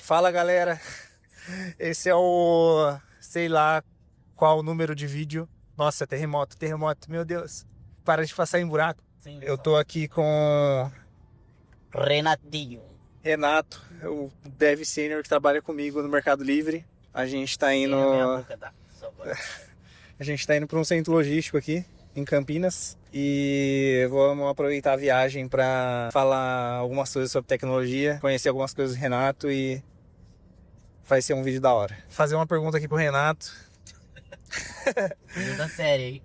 Fala, galera. Esse é o, sei lá qual o número de vídeo. Nossa, terremoto, meu Deus. Para de passar em buraco. Sim, Eu tô aqui com Renatinho. Renato, o dev senior que trabalha comigo no Mercado Livre. A gente tá indo, Sem a minha boca, tá? Só agora. a gente tá indo para um centro logístico aqui em Campinas e vamos aproveitar a viagem para falar algumas coisas sobre tecnologia, conhecer algumas coisas do Renato e vai ser um vídeo da hora. Fazer uma pergunta aqui pro Renato. Pergunta séria, hein?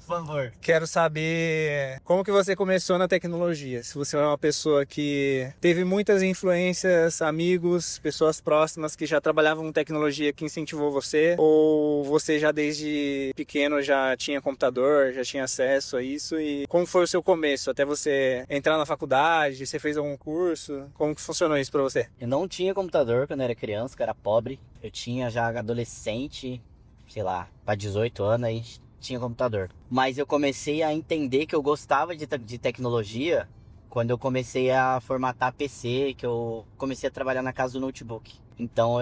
Por favor. Quero saber como que você começou na tecnologia. Se você é uma pessoa que teve muitas influências, amigos, pessoas próximas que já trabalhavam com tecnologia que incentivou você, ou você já desde pequeno já tinha computador, já tinha acesso a isso, e como foi o seu começo até você entrar na faculdade, você fez algum curso? Como que funcionou isso pra você? Eu não tinha computador quando eu era criança, que eu era pobre. Eu tinha já adolescente, sei lá, pra 18 anos, aí tinha computador. Mas eu comecei a entender que eu gostava de tecnologia quando eu comecei a formatar PC, que eu comecei a trabalhar na casa do notebook. Então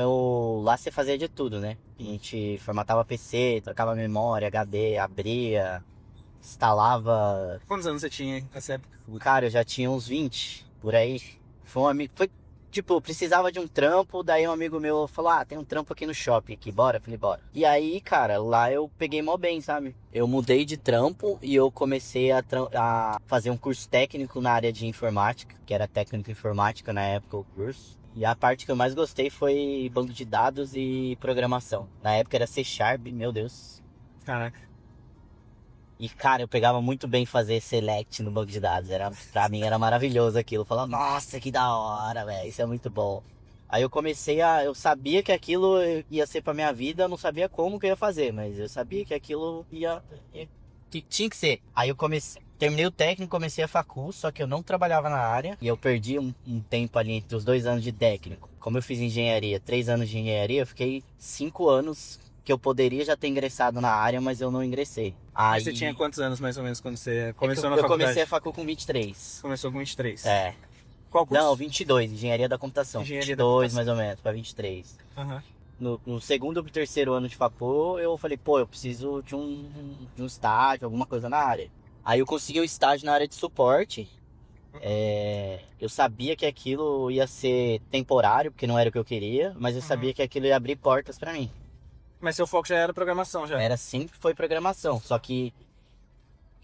lá você fazia de tudo, né? A gente formatava PC, trocava memória, HD, abria, instalava. Quantos anos você tinha nessa época? Cara, eu já tinha uns 20 por aí. Foi um amigo. Tipo, precisava de um trampo, daí um amigo meu falou, tem um trampo aqui no shopping aqui, bora? Eu falei, bora. E aí, cara, lá eu peguei mó bem, sabe? Eu mudei de trampo e eu comecei a fazer um curso técnico na área de informática, que era técnico em informática na época o curso. E a parte que eu mais gostei foi banco de dados e programação. Na época era C Sharp, meu Deus. Caraca. E, cara, eu pegava muito bem fazer select no banco de dados. Pra mim era maravilhoso aquilo. Eu falava, nossa, que da hora, velho. Isso é muito bom. Aí eu sabia que aquilo ia ser pra minha vida. Eu não sabia como que eu ia fazer, mas eu sabia que aquilo que tinha que ser. Aí eu terminei o técnico, comecei a facul, só que eu não trabalhava na área. E eu perdi um tempo ali entre os 2 anos de técnico. Como eu fiz engenharia, 3 anos de engenharia, eu fiquei 5 anos que eu poderia já ter ingressado na área, mas eu não ingressei. Mas Aí, você tinha quantos anos mais ou menos quando você começou na eu faculdade? comecei a facul com 23. Começou com 23. É. Qual curso? Não, 22, engenharia da computação. Engenharia da 22 computação. mais ou menos, pra 23. Aham. No segundo pro terceiro ano de facul, eu falei, pô, eu preciso de um estágio, alguma coisa na área. Aí eu consegui um estágio na área de suporte. Eu sabia que aquilo ia ser temporário, porque não era o que eu queria, mas eu sabia que aquilo ia abrir portas pra mim. Mas seu foco já era programação já? Sempre foi programação, só que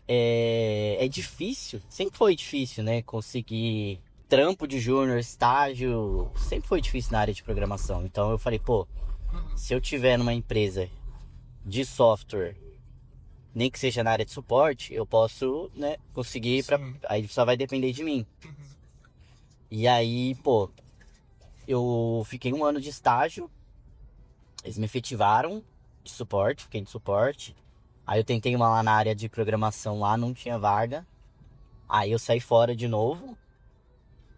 é difícil, sempre foi difícil, né? Conseguir trampo de júnior, estágio, sempre foi difícil na área de programação. Então eu falei, pô, se eu tiver numa empresa de software, nem que seja na área de suporte, eu posso, né, conseguir aí só vai depender de mim. E aí, pô, eu fiquei 1 ano de estágio, eles me efetivaram de suporte, fiquei de suporte. Aí eu tentei uma lá na área de programação lá, não tinha vaga. Aí eu saí fora de novo.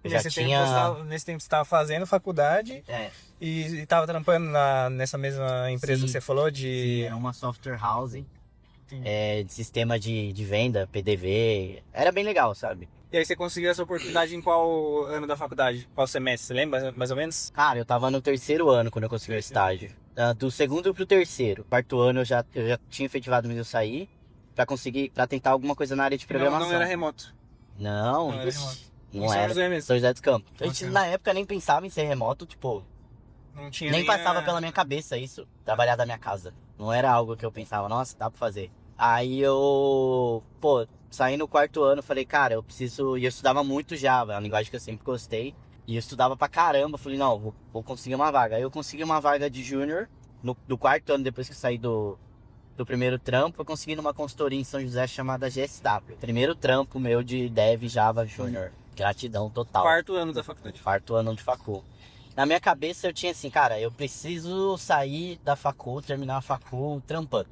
Eu já tinha... Nesse tempo você estava fazendo faculdade e estava trampando nessa mesma empresa Sim. que você falou de... Era uma software house, de sistema de venda, PDV. Era bem legal, sabe? E aí você conseguiu essa oportunidade em qual ano da faculdade? Qual semestre? Você lembra mais ou menos? Cara, eu tava no terceiro ano quando eu consegui o estágio. Do segundo pro terceiro. Quarto ano eu já tinha efetivado, mas eu saí pra tentar alguma coisa na área de programação. Não era remoto. Não, Não era remoto. não Em São era. José mesmo. São José dos Campos. A Não gente tinha. na época nem pensava em ser remoto, tipo, Não tinha nem passava pela minha cabeça isso, trabalhar da minha casa. Não era algo que eu pensava, nossa, dá pra fazer. Aí eu, pô, saí no quarto ano, falei, cara, eu preciso... E eu estudava muito Java, é uma linguagem que eu sempre gostei. E eu estudava pra caramba, falei, não, vou conseguir uma vaga. Aí eu consegui uma vaga de júnior, do quarto ano, depois que eu saí do primeiro trampo, eu consegui numa consultoria em São José chamada GSW. Primeiro trampo meu de Dev Java Júnior. Gratidão total. Quarto ano da faculdade. Quarto ano de facul. Na minha cabeça eu tinha assim, cara, eu preciso sair da facul, terminar a facul trampando.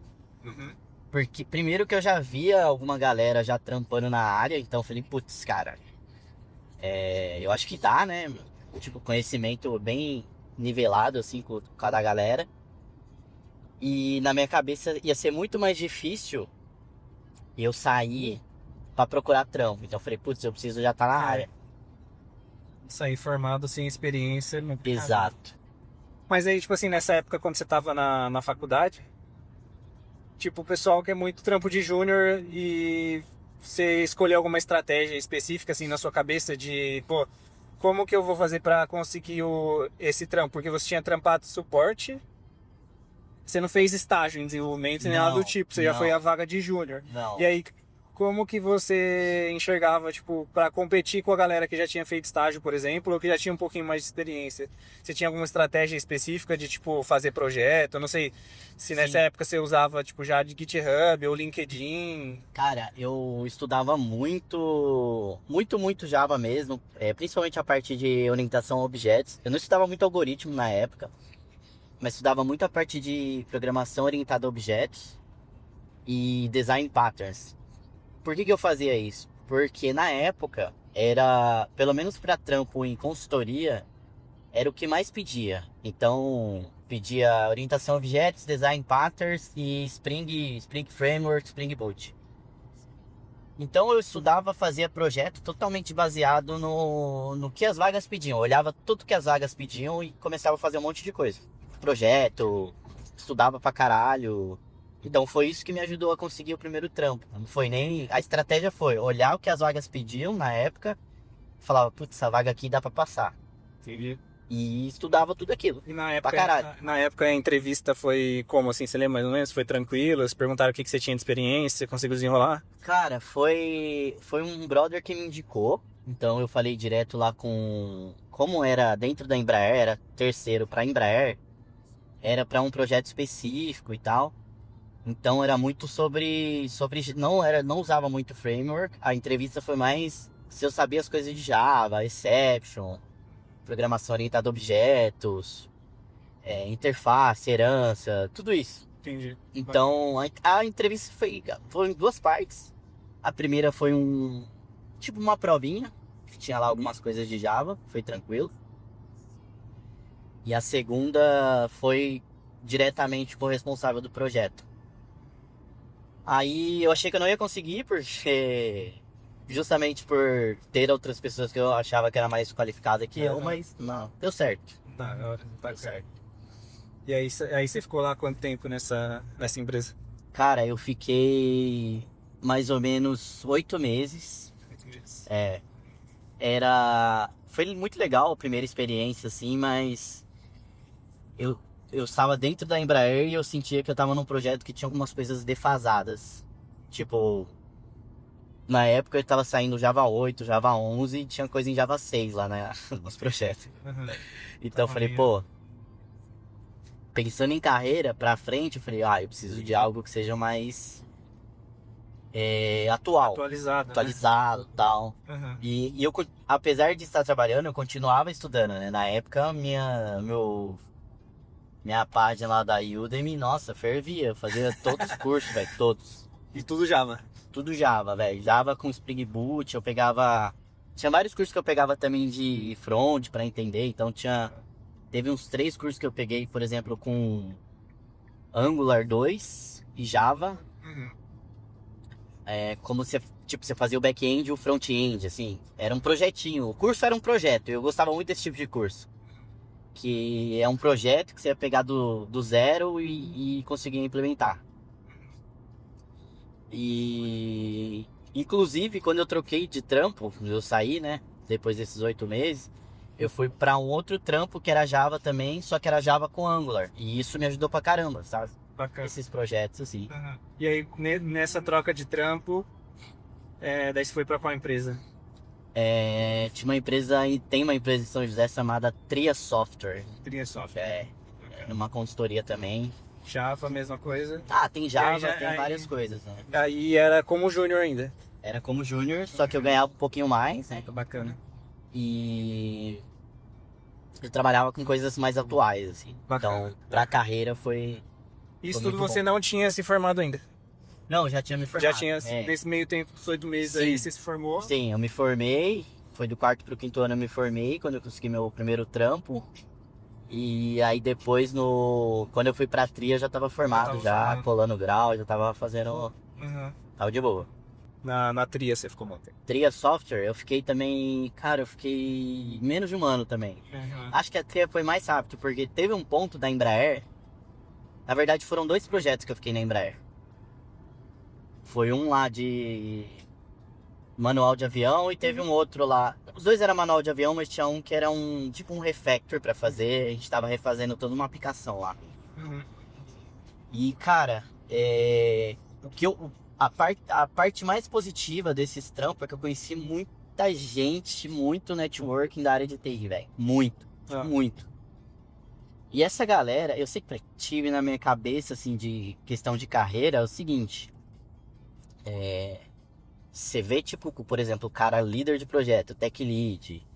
Porque primeiro que eu já via alguma galera já trampando na área, então eu falei, putz, cara, eu acho que dá, né? Tipo, conhecimento bem nivelado, assim, com cada galera. E na minha cabeça ia ser muito mais difícil eu sair pra procurar trampo. Então eu falei, putz, eu preciso já estar na área. Sair formado sem experiência. Exato. Mas aí, tipo assim, nessa época, quando você tava na faculdade, tipo, o pessoal que é muito trampo de júnior e você escolheu alguma estratégia específica, assim, na sua cabeça de, pô, como que eu vou fazer pra conseguir esse trampo? Porque você tinha trampado suporte, você não fez estágio em desenvolvimento nem nada do tipo, você já foi a vaga de júnior. Não. E aí, como que você enxergava, tipo, pra competir com a galera que já tinha feito estágio, por exemplo, ou que já tinha um pouquinho mais de experiência? Você tinha alguma estratégia específica de, tipo, fazer projeto? Eu não sei se nessa época você usava, tipo, já de GitHub ou LinkedIn. Cara, eu estudava muito Java mesmo, principalmente a parte de orientação a objetos. Eu não estudava muito algoritmo na época, mas estudava muito a parte de programação orientada a objetos e design patterns. Por que eu fazia isso? Porque na época era, pelo menos para trampo em consultoria, era o que mais pedia. Então, pedia orientação a objetos, design patterns e Spring Framework, Spring Boot. Então eu estudava, fazia projeto totalmente baseado no que as vagas pediam. Eu olhava tudo que as vagas pediam e começava a fazer um monte de coisa. Projeto, estudava pra caralho. Então foi isso que me ajudou a conseguir o primeiro trampo. Não foi nem... A estratégia foi olhar o que as vagas pediam na época. Falava, putz, essa vaga aqui dá pra passar. Entendi. E estudava tudo aquilo. E na época, Pra caralho. na época a entrevista foi como, assim, você lembra mais ou menos? Foi tranquilo? Eles perguntaram o que você tinha de experiência, você conseguiu desenrolar? Cara, foi um brother que me indicou. Então eu falei direto lá com... Como era dentro da Embraer, era terceiro pra Embraer. Era pra um projeto específico e tal. Então era muito sobre não usava muito framework. A entrevista foi mais se eu sabia as coisas de Java, exception, programação orientada a objetos, interface, herança, tudo isso. Entendi. Então a entrevista foi em duas partes. A primeira foi tipo uma provinha, que tinha lá algumas coisas de Java, foi tranquilo. E a segunda foi diretamente com o responsável do projeto. Aí eu achei que eu não ia conseguir, porque justamente por ter outras pessoas que eu achava que era mais qualificada que eu, mas não, deu certo. Tá certo. E aí você ficou lá quanto tempo nessa empresa? Cara, eu fiquei mais ou menos 8 meses. Foi muito legal a primeira experiência, assim, mas eu estava dentro da Embraer e eu sentia que eu estava num projeto que tinha algumas coisas defasadas. Tipo, na época eu estava saindo Java 8, Java 11 e tinha coisa em Java 6 lá, né, nos projetos. Então eu falei, pô, pensando em carreira pra frente, eu falei, eu preciso de algo que seja mais Atualizado, e tal. Uhum. E eu, apesar de estar trabalhando, eu continuava estudando, né? Na época, minha página lá da Udemy, nossa, fervia. Eu fazia todos os cursos, velho, todos. E tudo Java? Tudo Java, velho. Java com Spring Boot, eu pegava... Tinha vários cursos que eu pegava também de front pra entender, então teve uns 3 cursos que eu peguei, por exemplo, com Angular 2 e Java. Uhum. Como você fazia o back-end e o front-end, assim. Era um projetinho. O curso era um projeto. Eu gostava muito desse tipo de curso. Que é um projeto que você ia pegar do zero e conseguir implementar. E... Inclusive, quando eu troquei de trampo, eu saí, né? Depois desses 8 meses, eu fui pra um outro trampo que era Java também, só que era Java com Angular. E isso me ajudou pra caramba, sabe? Bacana. Esses projetos, assim. Uhum. E aí, nessa troca de trampo, daí você foi pra qual empresa? Tinha uma empresa, e tem uma empresa em São José chamada Tria Software. Tria Software. Numa consultoria também. Java, mesma coisa. Tem Java, tem várias coisas, né? Aí era como júnior ainda. Era como júnior, só que eu ganhava um pouquinho mais, né? Bacana. E eu trabalhava com coisas mais atuais, assim. Bacana. Então, pra carreira foi... Isso Foi tudo muito você não tinha se formado ainda? Não, já tinha me formado. Já tinha, nesse meio tempo, dos 8 meses aí, você se formou? Sim, eu me formei. Foi do 4º pro 5º ano eu me formei, quando eu consegui meu primeiro trampo. E aí depois, quando eu fui pra Tria, eu já tava formado, já colando grau, já tava fazendo... Uhum. Tava de boa. Na Tria você ficou muito tempo? Tria Software, eu fiquei também... Cara, eu fiquei menos de um ano também. Acho que a Tria foi mais rápido, porque teve um ponto da Embraer... Na verdade, foram 2 projetos que eu fiquei na Embraer. Foi um lá de manual de avião e teve um outro lá. Os 2 eram manual de avião, mas tinha um que era tipo um refactor pra fazer. A gente tava refazendo toda uma aplicação lá. E, cara, a parte mais positiva desses trampos é que eu conheci muita gente, muito networking da área de TI, velho. Muito, muito. E essa galera, eu sempre tive na minha cabeça, assim, de questão de carreira, é o seguinte. Você vê, tipo, por exemplo, o cara líder de projeto, tech lead,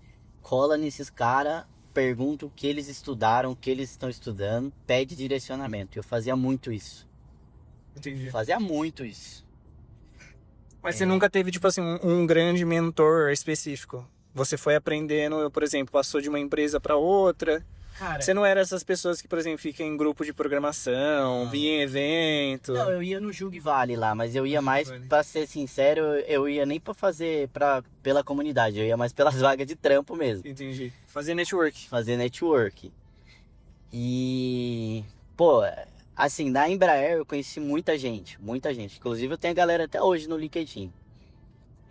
cola nesses caras, pergunta o que eles estudaram, o que eles estão estudando, pede direcionamento. Eu fazia muito isso. Entendi. Fazia muito isso. Mas você nunca teve, tipo assim, um grande mentor específico? Você foi aprendendo, por exemplo, passou de uma empresa para outra... Cara, você não era essas pessoas que, por exemplo, ficam em grupo de programação, via em evento? não, eu ia no Jug Vale lá, mas eu ia mais, pra ser sincero, eu ia nem pra fazer pela comunidade, eu ia mais pelas vagas de trampo mesmo. Entendi. Fazer network. Fazer network. E, pô, assim, na Embraer eu conheci muita gente, muita gente. Inclusive eu tenho a galera até hoje no LinkedIn.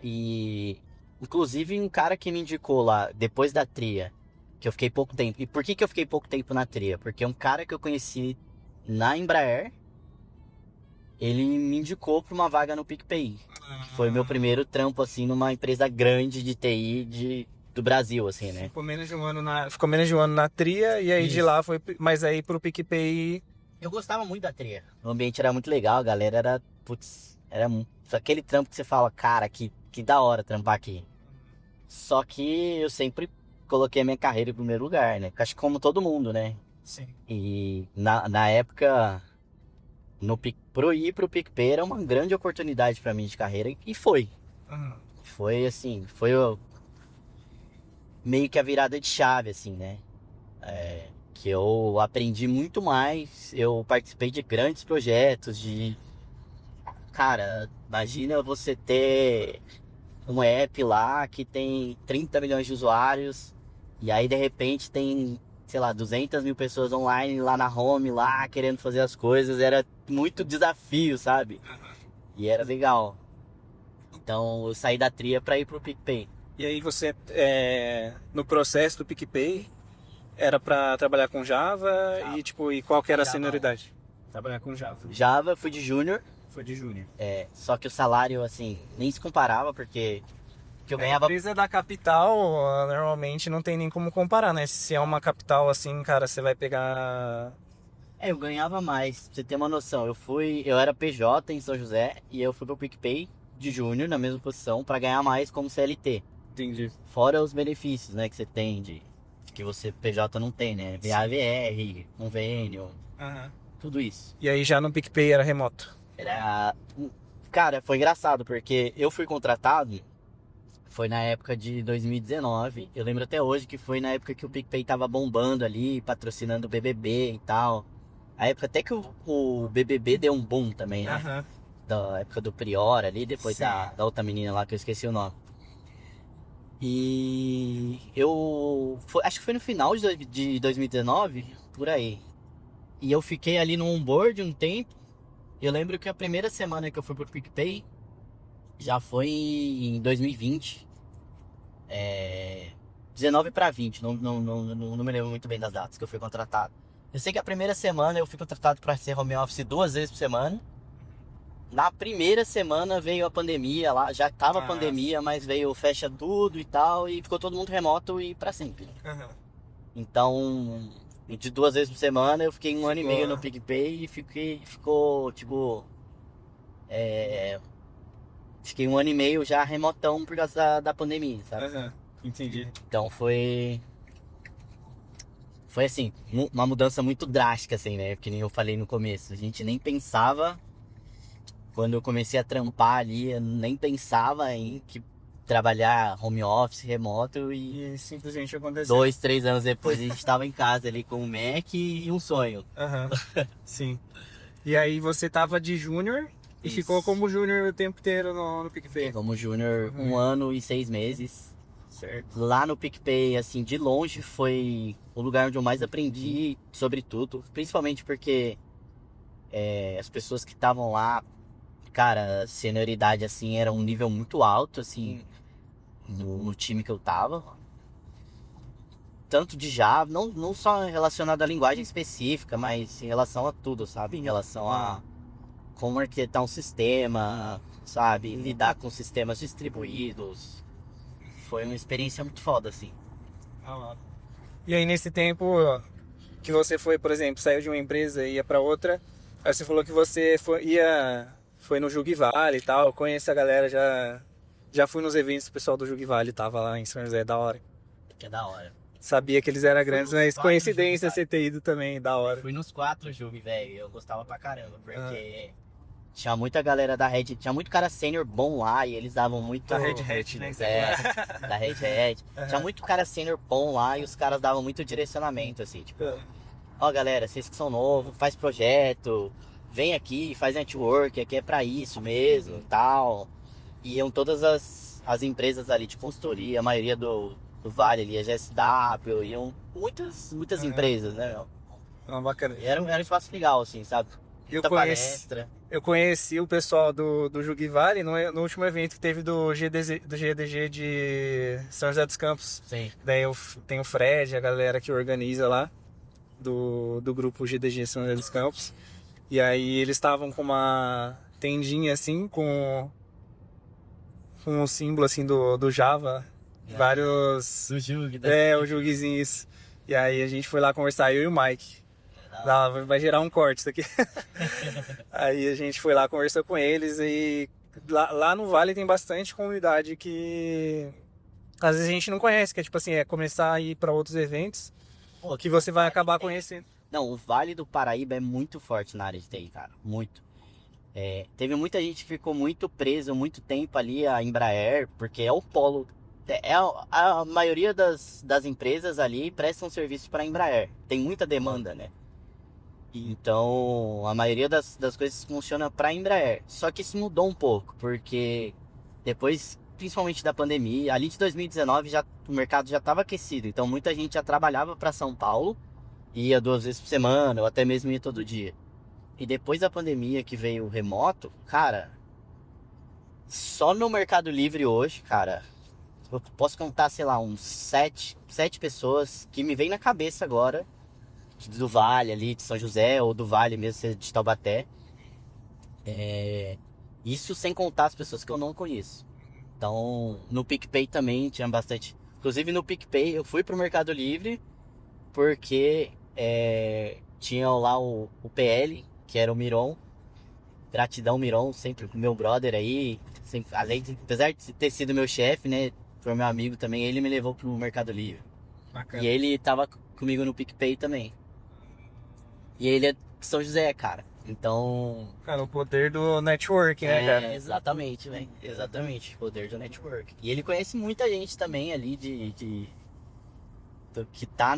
E, inclusive, um cara que me indicou lá, depois da Tria, que eu fiquei pouco tempo. E por que eu fiquei pouco tempo na Tria? Porque um cara que eu conheci na Embraer, ele me indicou para uma vaga no PicPay. Que foi meu primeiro trampo, assim, numa empresa grande de TI do Brasil, assim, né? Ficou menos de um ano na Tria e aí de lá foi... Mas aí pro PicPay... Eu gostava muito da Tria. O ambiente era muito legal, a galera era... Putz, era aquele trampo que você fala, cara, que da hora trampar aqui. Só que eu sempre... coloquei a minha carreira em primeiro lugar, né? Acho que como todo mundo, né? Sim. E na época, pro ir pro PicPay era uma grande oportunidade pra mim de carreira. E foi. Foi assim, meio que a virada de chave, assim, né? Que eu aprendi muito mais. Eu participei de grandes projetos, Cara, imagina você ter um app lá que tem 30 milhões de usuários. E aí, de repente, tem, sei lá, 200 mil pessoas online lá na home, lá, querendo fazer as coisas. Era muito desafio, sabe? E era legal. Então, eu saí da Tria pra ir pro PicPay. E aí você, no processo do PicPay, era pra trabalhar com Java. E tipo, e qual que era a senioridade? Trabalhar com Java. Java, fui de júnior. Foi de júnior. Só que o salário, assim, nem se comparava, porque... que eu ganhava... A empresa da capital, normalmente não tem nem como comparar, né? Se é uma capital assim, cara, você vai pegar... eu ganhava mais, pra você ter uma noção. Eu era PJ em São José e eu fui pro PicPay de júnior, na mesma posição, pra ganhar mais como CLT. Entendi. Fora os benefícios, né, que você tem, que você PJ não tem, né? VAVR, convênio, tudo isso. E aí já no PicPay era remoto? Cara, foi engraçado, porque eu fui contratado... Foi na época de 2019. Eu lembro até hoje que foi na época que o PicPay tava bombando ali, patrocinando o BBB e tal. A época até que o BBB deu um boom também, né? Da época do Prior ali, depois da outra menina lá que eu esqueci o nome. E acho que foi no final de 2019, por aí. E eu fiquei ali no onboard um tempo. Eu lembro que a primeira semana que eu fui pro PicPay já foi em 2020. 19 para 20, não me lembro muito bem das datas que eu fui contratado. Eu sei que a primeira semana eu fui contratado para ser home office 2 vezes por semana. Na primeira semana veio a pandemia lá, já tava a pandemia, mas veio fecha tudo e tal, e ficou todo mundo remoto e para sempre. Então, de 2 vezes por semana eu fiquei um ano e meio no PicPay e ficou tipo... Fiquei um ano e meio já remotão por causa da pandemia, sabe? Entendi. Então foi assim, uma mudança muito drástica, assim, né? Porque nem eu falei no começo, a gente nem pensava, quando eu comecei a trampar ali, eu nem pensava em trabalhar home office, remoto e simplesmente aconteceu. 2, 3 anos depois a gente tava em casa ali com um Mac e um sonho. Sim. E aí você tava de júnior E Isso. ficou como júnior o tempo inteiro no PicPay. Como júnior, 1 ano e 6 meses. Certo. Lá no PicPay, assim, de longe foi o lugar onde eu mais aprendi sobre tudo. Principalmente porque as pessoas que estavam lá, cara, a senioridade, assim, era um nível muito alto, assim, no time que eu tava. Tanto de Java, não só relacionado à linguagem específica, mas em relação a tudo, sabe? Em relação a como arquitetar um sistema, sabe? Lidar com sistemas distribuídos. Foi uma experiência muito foda, assim. E aí nesse tempo que você foi, por exemplo, saiu de uma empresa e ia pra outra, aí você falou que você foi no Jugi Vale e tal, conheço a galera, já fui nos eventos, o pessoal do Jugi Vale tava lá em São José, da hora. Que é da hora. Sabia que eles eram grandes, nos mas quatro coincidência Jugi você ter ido também, da hora. Fui nos 4 Juve, velho. Eu gostava pra caramba, porque tinha muita galera da Red, tinha muito cara sênior bom lá e eles davam muito. Da Red Hat, né? Da Red Hat. Tinha muito cara sênior bom lá e os caras davam muito direcionamento, assim, tipo, ó galera, vocês que são novos, faz projeto, vem aqui, faz network, aqui é pra isso mesmo, tal. E iam todas as empresas ali de consultoria, a maioria do Vale ali, a GSW, iam muitas empresas, né, meu? Uma bacana. E era um espaço legal, assim, sabe? Muita palestra. Eu conheci o pessoal do Jugi Vale no último evento que teve do GDG de São José dos Campos. Sim. Daí tem o Fred, a galera que organiza lá, do grupo GDG São José dos Campos. E aí eles estavam com uma tendinha assim, com um símbolo assim do Java, vários... Do Jug. o Jugizinho, isso. E aí a gente foi lá conversar, eu e o Mike. Vai gerar um corte isso aqui. Aí a gente foi lá, conversou com eles e lá no Vale tem bastante comunidade que às vezes a gente não conhece, que é tipo assim, começar a ir para outros eventos que você vai acabar conhecendo. Não, o Vale do Paraíba é muito forte na área de TI, cara. Muito. Teve muita gente que ficou muito preso muito tempo ali a Embraer, porque é o polo. A maioria das empresas ali prestam serviço para a Embraer. Tem muita demanda, né? Então, a maioria das coisas funciona para a Embraer. Só que isso mudou um pouco, porque depois, principalmente da pandemia, ali de 2019, o mercado já estava aquecido. Então, muita gente já trabalhava para São Paulo, ia 2 vezes por semana, ou até mesmo ia todo dia. E depois da pandemia que veio o remoto, cara, só no Mercado Livre hoje, cara, eu posso contar, sei lá, uns 7 pessoas que me vem na cabeça agora, do Vale ali, de São José, ou do Vale mesmo, de Taubaté. Isso sem contar as pessoas que eu não conheço. Então, no PicPay também tinha bastante. Inclusive no PicPay eu fui pro Mercado Livre porque tinha lá o PL, que era o Miron. Gratidão, Miron, sempre com meu brother aí. Sempre, apesar de ter sido meu chefe, né? Foi meu amigo também, ele me levou pro Mercado Livre. Bacana. E ele tava comigo no PicPay também. E ele é de São José, cara. Então... Cara, o poder do network, né, cara? Exatamente, velho. Exatamente, o poder do network. E ele conhece muita gente também ali que tá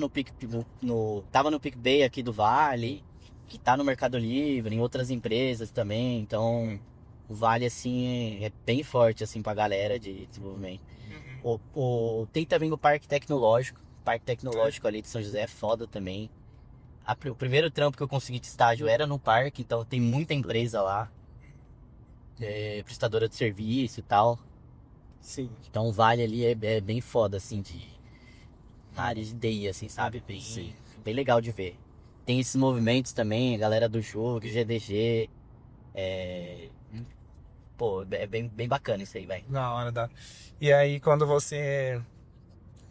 tava no PicPay aqui do Vale, que tá no Mercado Livre, em outras empresas também. Então, o Vale, assim, é bem forte, assim, pra galera de desenvolvimento. Tem também o Parque Tecnológico. O Parque Tecnológico ali de São José é foda também. O primeiro trampo que eu consegui de estágio era no parque, então tem muita empresa lá, prestadora de serviço e tal. Sim. Então o Vale ali é bem foda, assim, na área de TI, assim, sabe? Bem legal de ver. Tem esses movimentos também, a galera do jogo, GDG. Pô, é bem bacana isso aí, velho. Da hora, da hora. E aí quando você...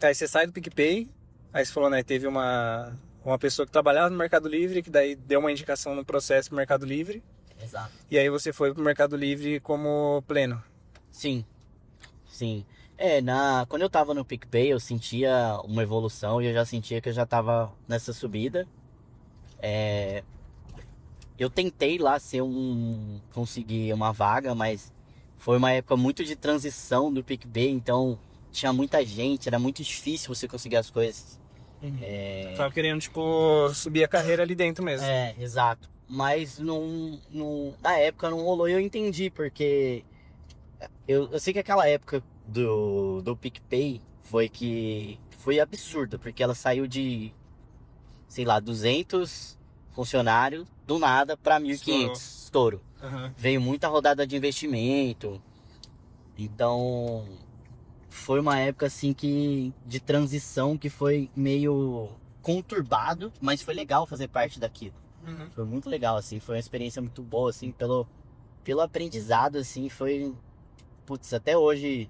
Aí você sai do PicPay, aí você falou, né, teve uma pessoa que trabalhava no Mercado Livre, que daí deu uma indicação no processo pro Mercado Livre. Exato. E aí você foi pro Mercado Livre como pleno. Sim. Quando eu tava no PicPay, eu sentia uma evolução e eu já sentia que eu já tava nessa subida. Eu tentei lá conseguir uma vaga, mas foi uma época muito de transição do PicPay, então tinha muita gente, era muito difícil você conseguir as coisas. Tava querendo, tipo, subir a carreira ali dentro mesmo. Exato. mas na época não rolou e eu entendi, porque eu sei que aquela época do PicPay foi absurda, porque ela saiu de, sei lá, 200 funcionários do nada para 1.500, estouro. Uhum. Veio muita rodada de investimento, então foi uma época assim de transição que foi meio conturbado, mas foi legal fazer parte daquilo. Uhum. Foi muito legal, assim, foi uma experiência muito boa, assim, pelo aprendizado, assim, foi... Putz, até hoje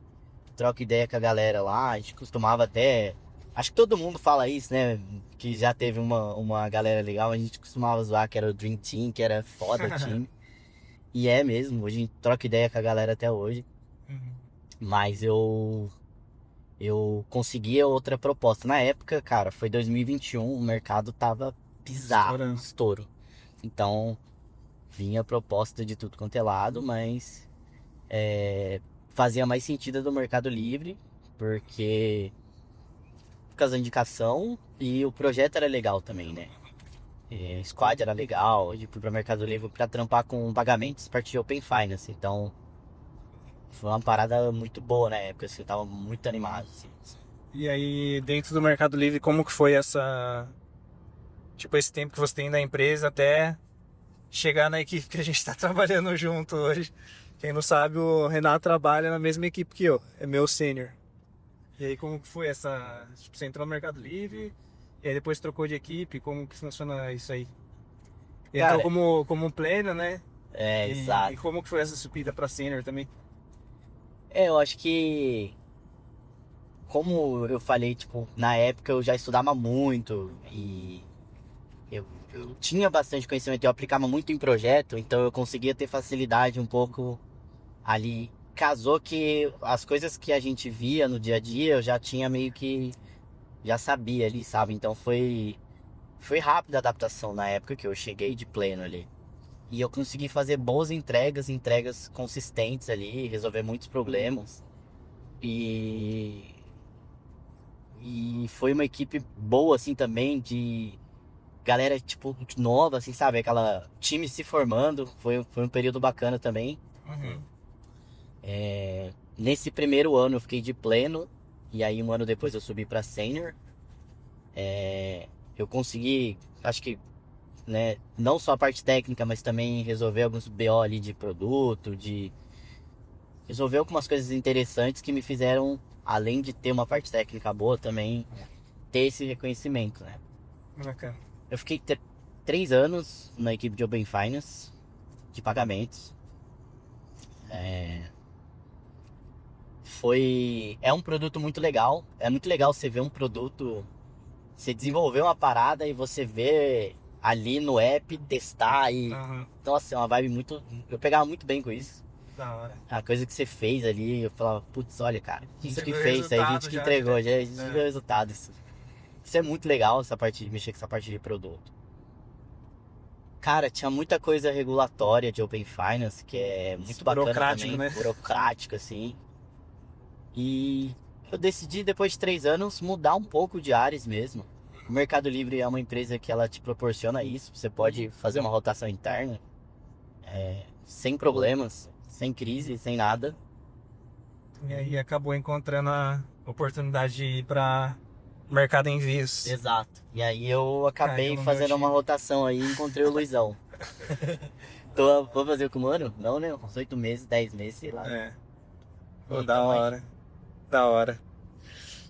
troco ideia com a galera lá, a gente costumava até... Acho que todo mundo fala isso, né? Que já teve uma galera legal, a gente costumava zoar que era o Dream Team, que era foda o time. E é mesmo, hoje a gente troca ideia com a galera até hoje. Uhum. Mas eu consegui outra proposta. Na época, cara, foi 2021, o mercado tava bizarro, estouro. Então, vinha proposta de tudo quanto é lado, mas fazia mais sentido do Mercado Livre, porque por causa da indicação e o projeto era legal também, né? Squad era legal, eu fui para Mercado Livre para trampar com pagamentos a partir de Open Finance, então foi uma parada muito boa na época, assim, eu tava muito animado, assim. E aí, dentro do Mercado Livre, como que foi esse tempo que você tem na empresa até chegar na equipe que a gente tá trabalhando junto hoje? Quem não sabe, o Renato trabalha na mesma equipe que eu, é meu sênior. E aí, como que foi você entrou no Mercado Livre, e aí depois trocou de equipe, como que funciona isso aí? Cara, entrou como pleno, né? Exato. E como que foi essa subida pra sênior também? Eu acho que, como eu falei, tipo, na época eu já estudava muito e eu tinha bastante conhecimento, eu aplicava muito em projeto, então eu conseguia ter facilidade um pouco ali. Casou que as coisas que a gente via no dia a dia eu já tinha meio que, já sabia ali, sabe? Então foi rápida a adaptação na época que eu cheguei de pleno ali. E eu consegui fazer boas entregas consistentes ali, resolver muitos problemas. E foi uma equipe boa, assim, também, de galera, tipo, nova, assim, sabe? Aquela time se formando. Foi um período bacana também. Uhum. Nesse primeiro ano eu fiquei de pleno. E aí, um ano depois eu subi pra sênior. Eu consegui, acho que, né, não só a parte técnica, mas também resolver alguns BO ali de produto, resolver algumas coisas interessantes que me fizeram, além de ter uma parte técnica boa, também ter esse reconhecimento, né? Bacana. Eu fiquei 3 anos na equipe de Open Finance, de pagamentos. É um produto muito legal. É muito legal você ver um produto, você desenvolver uma parada e você ver ali no app, testar e... Uhum. Nossa, é uma vibe muito... Eu pegava muito bem com isso. Da hora. A coisa que você fez ali, eu falava, putz, olha, cara, isso que viu o fez, aí a gente resultado que já, entregou, né? já a gente viu o resultado. Isso é muito legal, essa parte de mexer com essa parte de produto. Cara, tinha muita coisa regulatória de Open Finance, que é muito bacana Burocrático, também, né? burocrático, assim. E eu decidi, depois de 3 anos, mudar um pouco de áreas mesmo. O Mercado Livre é uma empresa que ela te proporciona isso, você pode fazer uma rotação interna, sem problemas, sem crise, sem nada. E aí acabou encontrando a oportunidade de ir para mercado em envios. Exato. E aí eu acabei Caiu no fazendo meu uma time. rotação aí e encontrei o Luizão. Vou fazer com o mano? Não, né? Uns 8 meses, 10 meses, sei lá. Pô, E da tamo aí. hora. Da hora.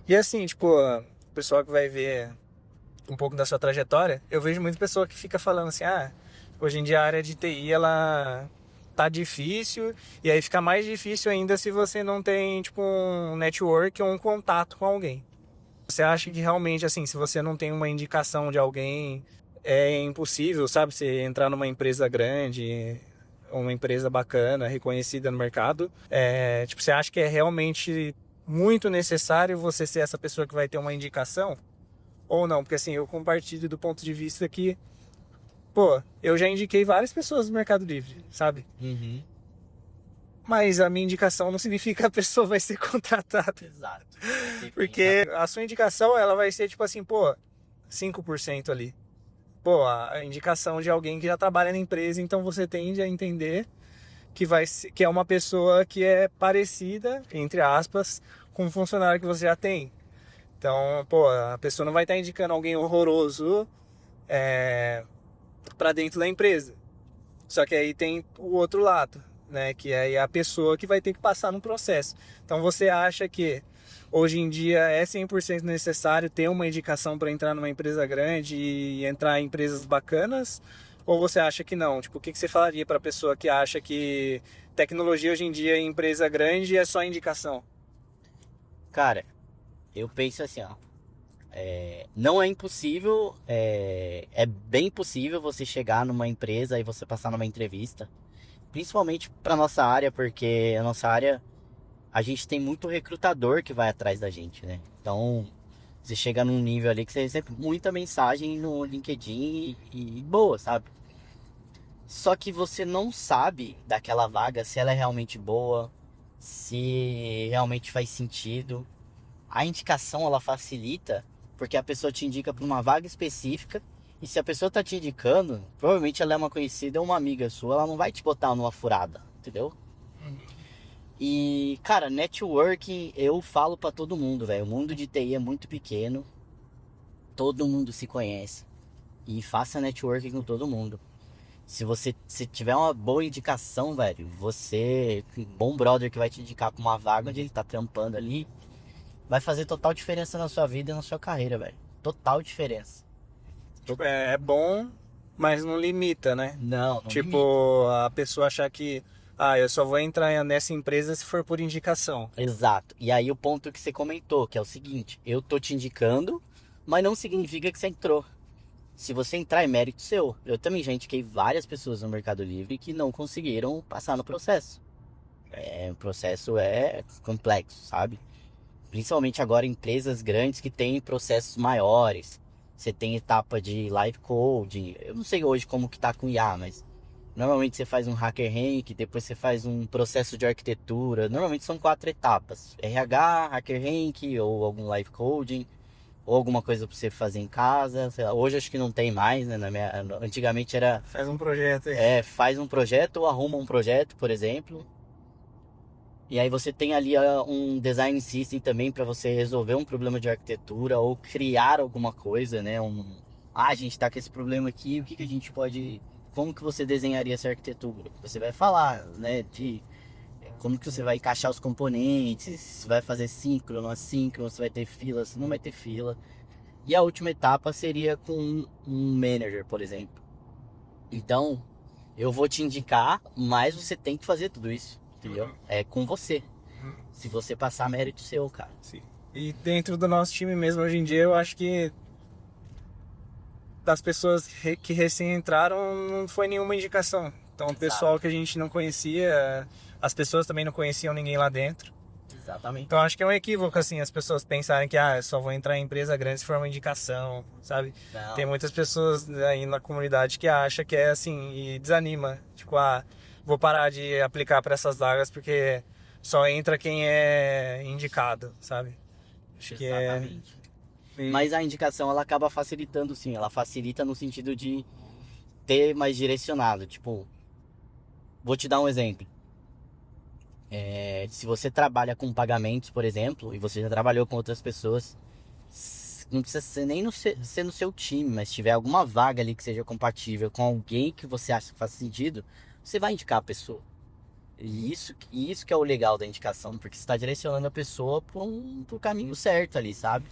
E assim, tipo, o pessoal que vai ver um pouco da sua trajetória, eu vejo muita pessoa que fica falando assim, hoje em dia a área de TI, ela tá difícil, e aí fica mais difícil ainda se você não tem, tipo, um network ou um contato com alguém. Você acha que realmente, assim, se você não tem uma indicação de alguém, é impossível, sabe? Você entrar numa empresa grande, uma empresa bacana, reconhecida no mercado. Tipo, você acha que é realmente muito necessário você ser essa pessoa que vai ter uma indicação? Ou não? Porque, assim, eu compartilho do ponto de vista que, pô, eu já indiquei várias pessoas no Mercado Livre, sabe? Uhum. Mas a minha indicação não significa que a pessoa vai ser contratada. Exato. Porque a sua indicação, ela vai ser tipo assim, pô, 5% ali. pô, a indicação de alguém que já trabalha na empresa, então você tende a entender que é uma pessoa que é parecida, entre aspas, com o funcionário que você já tem. Então, pô, a pessoa não vai estar indicando alguém horroroso para dentro da empresa. Só que aí tem o outro lado, né? Que é a pessoa que vai ter que passar no processo. Então você acha que hoje em dia é 100% necessário ter uma indicação para entrar numa empresa grande e entrar em empresas bacanas? Ou você acha que não? Tipo, o que você falaria para a pessoa que acha que tecnologia hoje em dia em empresa grande é só indicação? Cara, eu penso assim, ó. Não é impossível, é bem possível você chegar numa empresa e você passar numa entrevista. Principalmente para nossa área, porque a nossa área, a gente tem muito recrutador que vai atrás da gente, né? Então, você chega num nível ali que você recebe muita mensagem no LinkedIn e boa, sabe? Só que você não sabe daquela vaga se ela é realmente boa, se realmente faz sentido. A indicação, ela facilita porque a pessoa te indica para uma vaga específica. E se a pessoa tá te indicando, provavelmente ela é uma conhecida ou uma amiga sua, ela não vai te botar numa furada, entendeu? E, cara, networking, eu falo pra todo mundo, velho. O mundo de TI é muito pequeno. Todo mundo se conhece. E faça networking com todo mundo. Se tiver uma boa indicação, velho, um bom brother que vai te indicar pra uma vaga onde ele tá trampando ali, vai fazer total diferença na sua vida e na sua carreira, velho. Total diferença. Tipo, é bom, mas não limita, né? Não Tipo, limita. a pessoa achar que eu só vou entrar nessa empresa se for por indicação. Exato. E aí o ponto que você comentou, que é o seguinte, eu tô te indicando, mas não significa que você entrou. Se você entrar, é mérito seu. Eu também já indiquei várias pessoas no Mercado Livre que não conseguiram passar no processo. O processo é complexo, sabe? Principalmente agora empresas grandes que têm processos maiores. Você tem etapa de live coding. Eu não sei hoje como que tá com IA, mas normalmente você faz um hacker rank, depois você faz um processo de arquitetura. Normalmente são 4 etapas: RH, hacker rank, ou algum live coding, ou alguma coisa para você fazer em casa. Sei lá, hoje acho que não tem mais, né? Antigamente era Faz um projeto aí. faz um projeto ou arruma um projeto, por exemplo. E aí você tem ali um design system também para você resolver um problema de arquitetura ou criar alguma coisa, né? A gente tá com esse problema aqui, a gente pode... Como que você desenharia essa arquitetura? Você vai falar, né? De como que você vai encaixar os componentes, se vai fazer síncrono, assíncrono, se vai ter fila, se não vai ter fila. E a última etapa seria com um manager, por exemplo. Então, eu vou te indicar, mas você tem que fazer tudo isso. Entendeu? É com você. Se você passar, mérito seu, cara. Sim. E dentro do nosso time mesmo, hoje em dia, eu acho que das pessoas que recém entraram, não foi nenhuma indicação. Então, o pessoal que a gente não conhecia, as pessoas também não conheciam ninguém lá dentro. Exatamente. Então, acho que é um equívoco, assim, as pessoas pensarem que, eu só vou entrar em empresa grande se for uma indicação, sabe? Não. Tem muitas pessoas aí na comunidade que acham que é assim, e desanima. Tipo, vou parar de aplicar para essas vagas porque só entra quem é indicado, sabe? Acho Exatamente. que é... Mas a indicação, ela acaba facilitando, sim. Ela facilita no sentido de ter mais direcionado. Tipo, vou te dar um exemplo. Se você trabalha com pagamentos, por exemplo, e você já trabalhou com outras pessoas, não precisa ser nem ser no seu time, mas se tiver alguma vaga ali que seja compatível com alguém que você acha que faz sentido, você vai indicar a pessoa. E isso que é o legal da indicação, porque você está direcionando a pessoa pro caminho certo ali, sabe?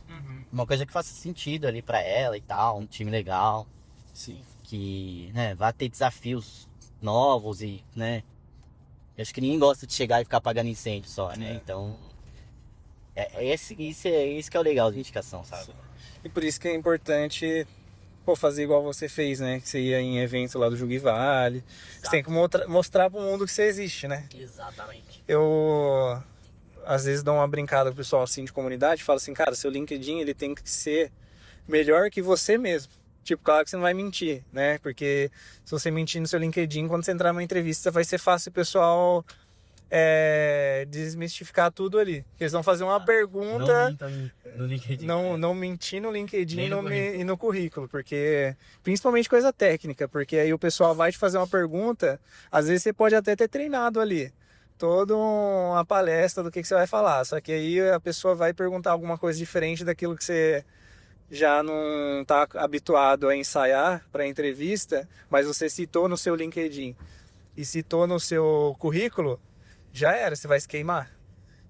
Uma coisa que faça sentido ali para ela e tal, um time legal. Sim. Que, né, vai ter desafios novos e, né, eu acho que ninguém gosta de chegar e ficar apagando incêndio só, né? Então, isso que é o legal da indicação, sabe? E por isso que é importante fazer igual você fez, né? Que você ia em evento lá do Jugo e Vale. Você tem que mostrar pro mundo que você existe, né? Exatamente. Eu, às vezes, dou uma brincada pro pessoal assim de comunidade, falo assim, cara, seu LinkedIn ele tem que ser melhor que você mesmo. Tipo, claro que você não vai mentir, né? Porque se você mentir no seu LinkedIn, quando você entrar numa entrevista, vai ser fácil o pessoal desmistificar tudo ali. Eles vão fazer uma pergunta... Não minta no LinkedIn. Não mentir no LinkedIn Nem e no currículo, porque principalmente coisa técnica, porque aí o pessoal vai te fazer uma pergunta, às vezes você pode até ter treinado ali toda uma palestra do que você vai falar, só que aí a pessoa vai perguntar alguma coisa diferente daquilo que você já não está habituado a ensaiar para entrevista, mas você citou no seu LinkedIn e citou no seu currículo, já era, você vai se queimar.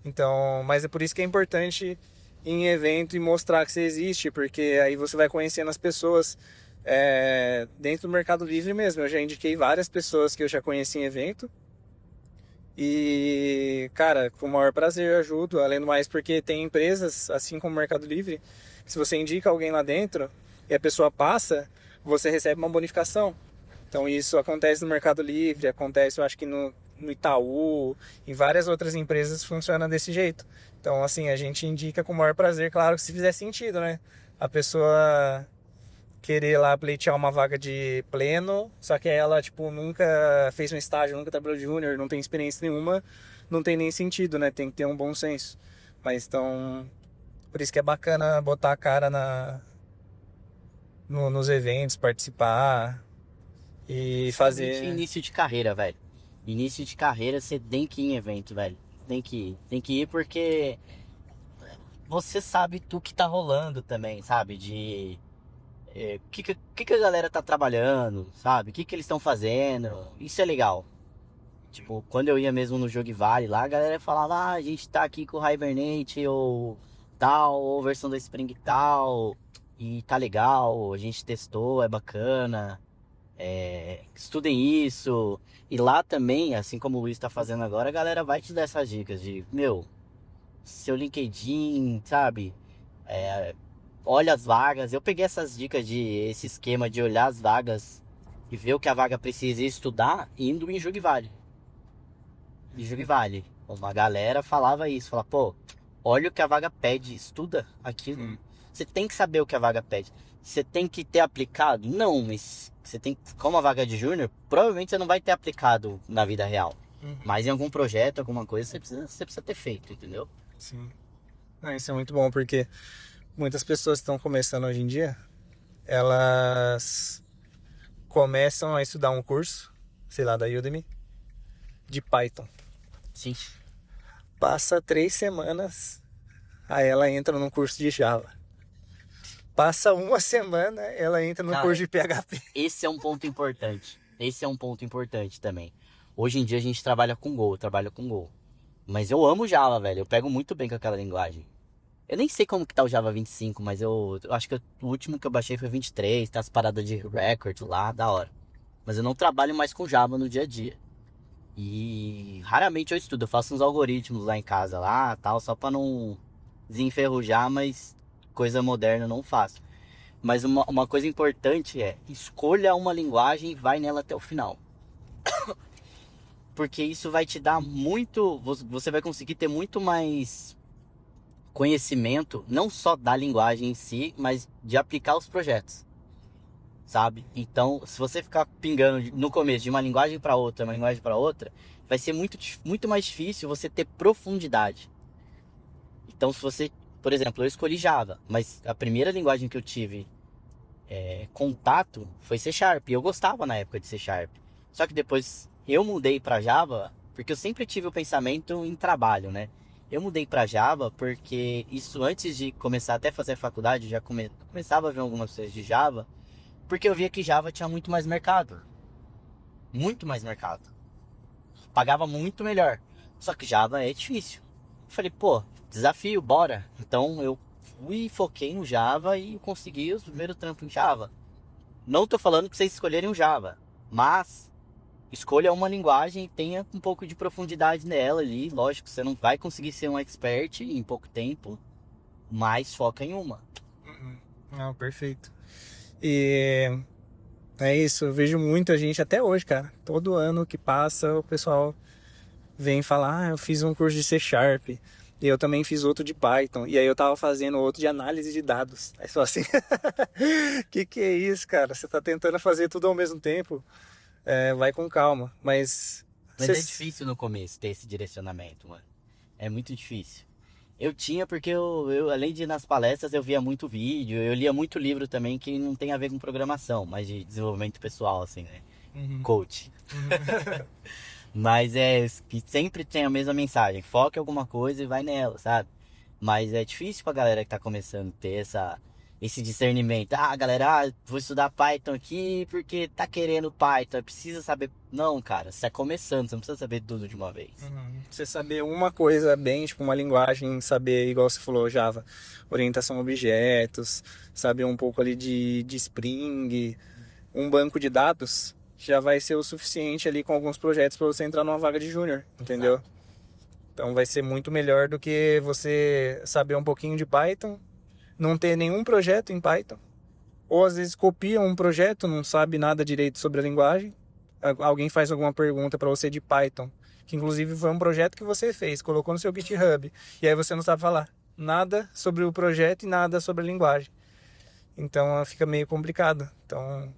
Então, mas é por isso que é importante ir em evento e mostrar que você existe, porque aí você vai conhecendo as pessoas dentro do Mercado Livre mesmo. Eu já indiquei várias pessoas que eu já conheci em evento e, cara, com o maior prazer eu ajudo, além do mais porque tem empresas, assim como o Mercado Livre, que se você indica alguém lá dentro e a pessoa passa, você recebe uma bonificação. Então isso acontece no Mercado Livre, acontece eu acho que no Itaú, em várias outras empresas funciona desse jeito. Então assim, a gente indica com o maior prazer, claro que se fizer sentido, né? A pessoa querer lá pleitear uma vaga de pleno, só que ela tipo nunca fez um estágio, nunca trabalhou de júnior, não tem experiência nenhuma, não tem nem sentido, né? Tem que ter um bom senso. Mas então, por isso que é bacana botar a cara nos eventos, participar e fazer... Início de carreira, velho. Início de carreira, você tem que ir em evento, velho. Tem que ir porque você sabe do que tá rolando também, sabe? De que a galera tá trabalhando, sabe? O que eles estão fazendo. Isso é legal. Tipo, quando eu ia mesmo no Jogo Vale lá, a galera falava, a gente tá aqui com o Hibernate ou tal, ou versão da Spring tal, e tá legal, a gente testou, é bacana. Estudem isso. E lá também, assim como o Luiz tá fazendo agora, a galera vai te dar essas dicas de, seu LinkedIn, sabe? Olha as vagas. Eu peguei essas dicas esse esquema de olhar as vagas e ver o que a vaga precisa e estudar indo em Jogo Vale. Em Jogo Vale. Uma galera falava isso, falava, olha o que a vaga pede, estuda aquilo. Você tem que saber o que a vaga pede. Você tem que ter aplicado? Não, mas você tem, como a vaga é de júnior, provavelmente você não vai ter aplicado na vida real. Mas em algum projeto, alguma coisa, você precisa ter feito, entendeu? Sim. Isso é muito bom, porque muitas pessoas que estão começando hoje em dia, elas começam a estudar um curso, sei lá, da Udemy, de Python. Sim. Passa 3 semanas, aí ela entra num curso de Java. Passa 1 semana, ela entra no curso de PHP. Esse é um ponto importante. Esse é um ponto importante também. Hoje em dia a gente trabalha com Go, eu trabalho com Go. Mas eu amo Java, velho. Eu pego muito bem com aquela linguagem. Eu nem sei como que tá o Java 25, mas eu acho que o último que eu baixei foi 23, tá as paradas de record lá, da hora. Mas eu não trabalho mais com Java no dia a dia. E raramente eu estudo, eu faço uns algoritmos lá em casa, lá, tal, só pra não desenferrujar, mas coisa moderna eu não faço. Mas uma coisa importante é, escolha uma linguagem e vai nela até o final. Porque isso vai te dar muito, você vai conseguir ter muito mais conhecimento, não só da linguagem em si, mas de aplicar os projetos, sabe? Então, se você ficar pingando no começo de uma linguagem para outra, vai ser muito mais difícil você ter profundidade. Então, se você, por exemplo, eu escolhi Java, mas a primeira linguagem que eu tive contato foi C Sharp, e eu gostava na época de C Sharp. Só que depois eu mudei para Java, porque eu sempre tive o pensamento em trabalho, né? Eu mudei para Java porque isso antes de começar até fazer a faculdade, eu já começava a ver algumas coisas de Java, porque eu via que Java tinha muito mais mercado. Muito mais mercado. Pagava muito melhor. Só que Java é difícil. Eu falei, desafio, bora. Então eu fui e foquei no Java e consegui os primeiros trampos em Java. Não tô falando pra vocês escolherem o Java, mas escolha uma linguagem e tenha um pouco de profundidade nela ali. Lógico, você não vai conseguir ser um expert em pouco tempo, mas foca em uma. Não, perfeito. E é isso, eu vejo muita gente até hoje, cara. Todo ano que passa, o pessoal vem falar, eu fiz um curso de C Sharp, e eu também fiz outro de Python, e aí eu tava fazendo outro de análise de dados. Aí só assim, que é isso, cara? Você tá tentando fazer tudo ao mesmo tempo? Vai com calma, mas Mas é difícil no começo ter esse direcionamento, mano. É muito difícil. Eu tinha porque além de ir nas palestras, eu via muito vídeo, eu lia muito livro também que não tem a ver com programação, mas de desenvolvimento pessoal, assim, né? Coach. Mas é que sempre tem a mesma mensagem, foca em alguma coisa e vai nela, sabe? Mas é difícil pra galera que tá começando a ter esse discernimento. Ah, galera, vou estudar Python aqui porque tá querendo Python, precisa saber. Não, cara, você tá começando, você não precisa saber tudo de uma vez. Você saber uma coisa bem, tipo uma linguagem, saber, igual você falou, Java, orientação a objetos, saber um pouco ali de Spring, um banco de dados, já vai ser o suficiente ali com alguns projetos para você entrar numa vaga de júnior, entendeu? Exato. Então vai ser muito melhor do que você saber um pouquinho de Python, não ter nenhum projeto em Python, ou às vezes copia um projeto, não sabe nada direito sobre a linguagem, alguém faz alguma pergunta para você de Python, que inclusive foi um projeto que você fez, colocou no seu GitHub, e aí você não sabe falar nada sobre o projeto e nada sobre a linguagem. Então fica meio complicado. Então,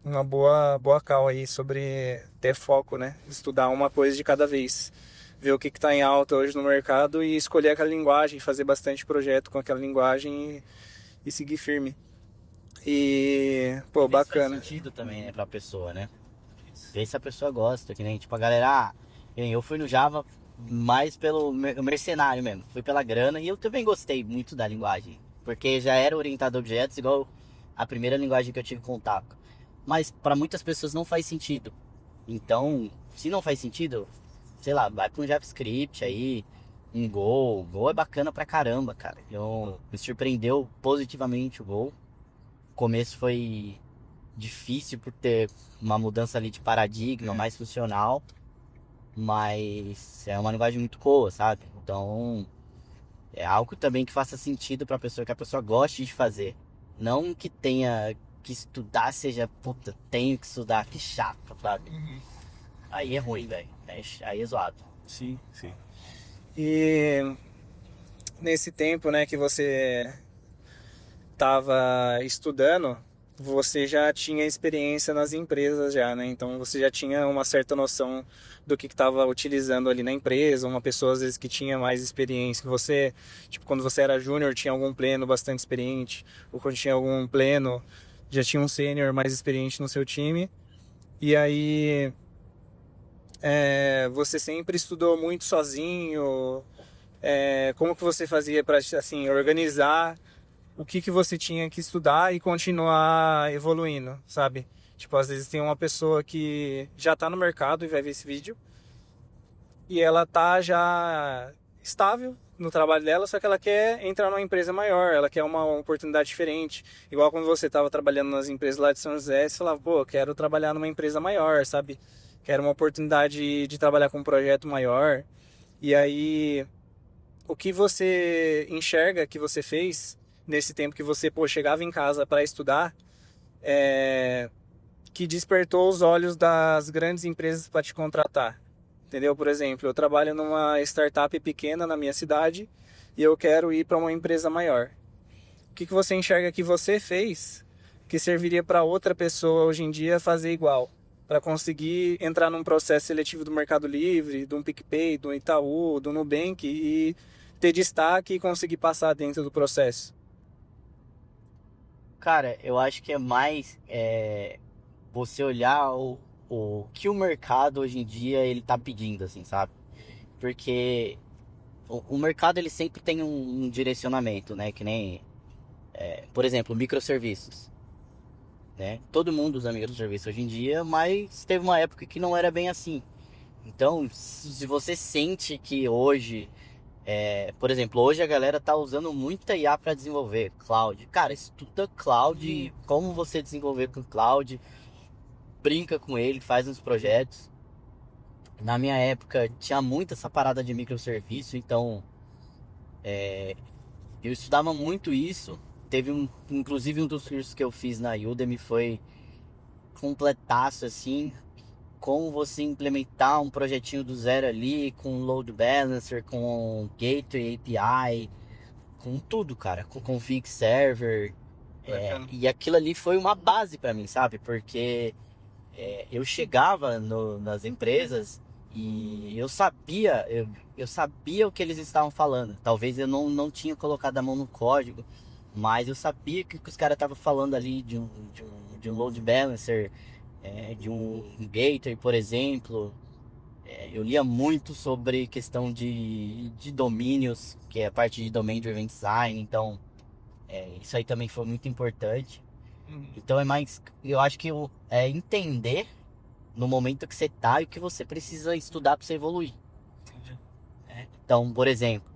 uma boa call aí sobre ter foco, né? Estudar uma coisa de cada vez. Ver o que está em alta hoje no mercado e escolher aquela linguagem, fazer bastante projeto com aquela linguagem e seguir firme. E, pô, Isso bacana. faz sentido também, né, pra pessoa, né? Ver se a pessoa gosta, que nem, tipo, a galera, eu fui no Java mais pelo mercenário mesmo, fui pela grana e eu também gostei muito da linguagem, porque já era orientado a objetos, igual a primeira linguagem que eu tive contato. Mas para muitas pessoas não faz sentido. Então, se não faz sentido, sei lá, vai para um JavaScript aí, um Go. Go é bacana pra caramba, cara. Me surpreendeu positivamente o Go. O começo foi difícil por ter uma mudança ali de paradigma, mais funcional. Mas é uma linguagem muito boa, sabe? Então, é algo também que faça sentido pra pessoa, que a pessoa goste de fazer. Não que tenha que estudar, seja, puta, tenho que estudar, que chato, sabe? Aí é ruim, velho. Aí é zoado. Sim. E nesse tempo, né, que você estava estudando, você já tinha experiência nas empresas já, né? Então você já tinha uma certa noção do que estava utilizando ali na empresa, uma pessoa às vezes que tinha mais experiência que você, tipo, quando você era júnior tinha algum pleno bastante experiente, ou quando tinha algum pleno já tinha um sênior mais experiente no seu time. E aí você sempre estudou muito sozinho? Como que você fazia para assim organizar o que você tinha que estudar e continuar evoluindo, sabe? Tipo, às vezes tem uma pessoa que já tá no mercado e vai ver esse vídeo e ela tá já estável no trabalho dela, só que ela quer entrar numa empresa maior, ela quer uma oportunidade diferente. Igual quando você estava trabalhando nas empresas lá de São José, você falava, pô, quero trabalhar numa empresa maior, sabe? Quero uma oportunidade de trabalhar com um projeto maior. E aí, o que você enxerga que você fez nesse tempo que você, pô, chegava em casa para estudar, que despertou os olhos das grandes empresas para te contratar? Entendeu? Por exemplo, eu trabalho numa startup pequena na minha cidade e eu quero ir para uma empresa maior. O que você enxerga que você fez que serviria para outra pessoa hoje em dia fazer igual? Para conseguir entrar num processo seletivo do Mercado Livre, do PicPay, do Itaú, do Nubank e ter destaque e conseguir passar dentro do processo? Cara, eu acho que é mais você olhar o que o mercado hoje em dia ele tá pedindo, assim, sabe? Porque o mercado ele sempre tem um direcionamento, né? Que nem, por exemplo, microserviços, né? Todo mundo usa microserviços hoje em dia, mas teve uma época que não era bem assim. Então, se você sente que hoje, por exemplo, hoje a galera tá usando muita IA para desenvolver cloud. Cara, estuda cloud, como você desenvolver com cloud, brinca com ele, faz uns projetos. Na minha época tinha muito essa parada de microserviço, então eu estudava muito isso. Inclusive um dos cursos que eu fiz na Udemy foi completaço assim, como você implementar um projetinho do zero ali, com load balancer, com gateway API, com tudo, cara, com config server. E aquilo ali foi uma base pra mim, sabe? Porque eu chegava nas empresas E eu sabia o que eles estavam falando. Talvez eu não tinha colocado a mão no código, mas eu sabia que os caras estavam falando ali de um load balancer, de um gateway, por exemplo. Eu lia muito sobre questão de domínios, que é a parte de Domain Driven Design, então isso aí também foi muito importante. Então eu acho que é entender no momento que você tá e o que você precisa estudar para você evoluir. Então, por exemplo,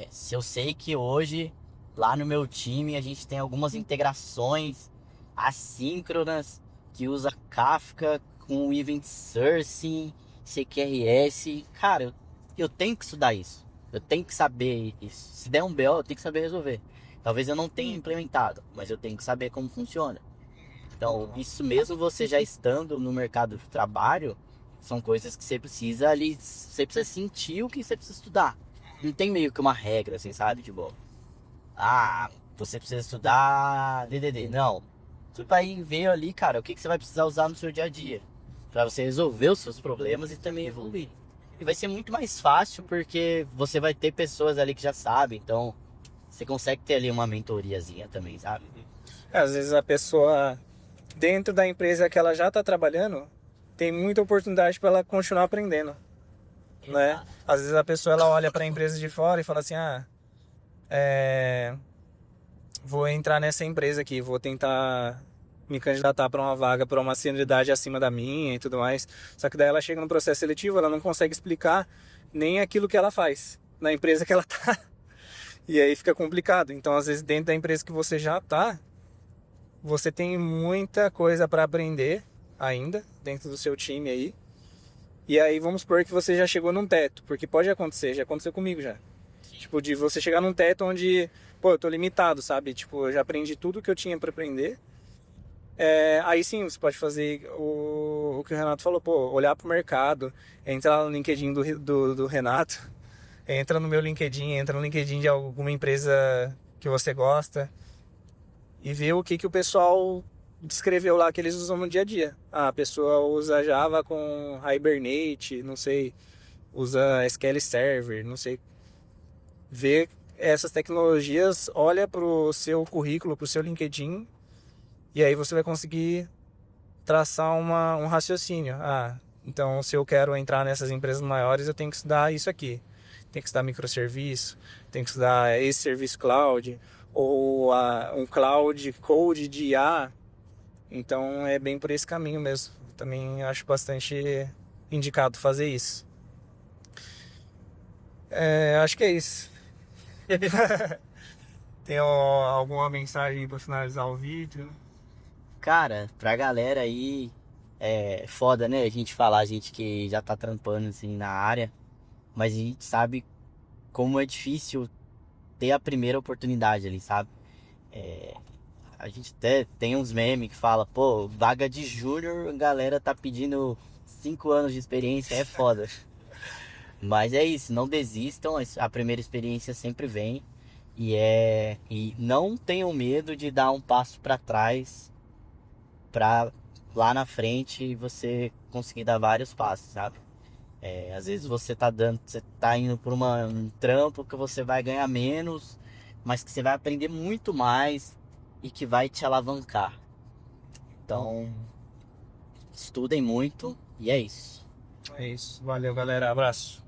se eu sei que hoje lá no meu time a gente tem algumas integrações assíncronas que usa Kafka com Event Sourcing, CQRS, cara, eu tenho que estudar isso. Eu tenho que saber isso. Se der um BO, eu tenho que saber resolver. Talvez eu não tenha implementado, mas eu tenho que saber como funciona. Então, isso mesmo você já estando no mercado de trabalho, são coisas que você precisa ali, você precisa sentir o que você precisa estudar. Não tem meio que uma regra, assim, sabe? Tipo, você precisa estudar DDD. Não. Você vai ver ali, cara, o que você vai precisar usar no seu dia a dia. Pra você resolver os seus problemas e também evoluir. E vai ser muito mais fácil porque você vai ter pessoas ali que já sabem. Então, você consegue ter ali uma mentoriazinha também, sabe? Às vezes a pessoa, dentro da empresa que ela já está trabalhando, tem muita oportunidade para ela continuar aprendendo, né? Às vezes a pessoa ela olha para a empresa de fora e fala assim, vou entrar nessa empresa aqui, vou tentar me candidatar para uma vaga, para uma senioridade acima da minha e tudo mais. Só que daí ela chega no processo seletivo, ela não consegue explicar nem aquilo que ela faz na empresa que ela tá. E aí fica complicado. Então, às vezes, dentro da empresa que você já tá, você tem muita coisa para aprender ainda dentro do seu time aí. E aí vamos supor que você já chegou num teto, porque pode acontecer, já aconteceu comigo já. Tipo, de você chegar num teto onde, pô, eu tô limitado, sabe? Tipo, eu já aprendi tudo que eu tinha para aprender. Aí sim, você pode fazer o que o Renato falou, pô, olhar pro mercado, entrar no LinkedIn do Renato, entra no meu LinkedIn, entra no LinkedIn de alguma empresa que você gosta e ver o que o pessoal descreveu lá que eles usam no dia a dia. A pessoa usa Java com Hibernate, não sei, usa SQL Server, não sei. Ver essas tecnologias, olha pro seu currículo, pro seu LinkedIn, e aí você vai conseguir traçar um raciocínio. Então se eu quero entrar nessas empresas maiores, eu tenho que estudar isso aqui. Tem que estudar microserviço, tem que estudar esse serviço cloud, ou um cloud code de IA. Então é bem por esse caminho mesmo. Também acho bastante indicado fazer isso. Acho que é isso. Tem alguma mensagem para finalizar o vídeo? Cara, pra galera aí, é foda, né? A gente que já tá trampando assim na área, mas a gente sabe como é difícil ter a primeira oportunidade ali, sabe? A gente até tem uns memes que fala, pô, vaga de júnior, a galera tá pedindo 5 anos de experiência, é foda. Mas é isso, não desistam, a primeira experiência sempre vem. E não tenham medo de dar um passo pra trás, pra lá na frente você conseguir dar vários passos, sabe? Às vezes você tá indo por um trampo que você vai ganhar menos, mas que você vai aprender muito mais e que vai te alavancar. Então, estudem muito e é isso. É isso. Valeu, galera. Abraço.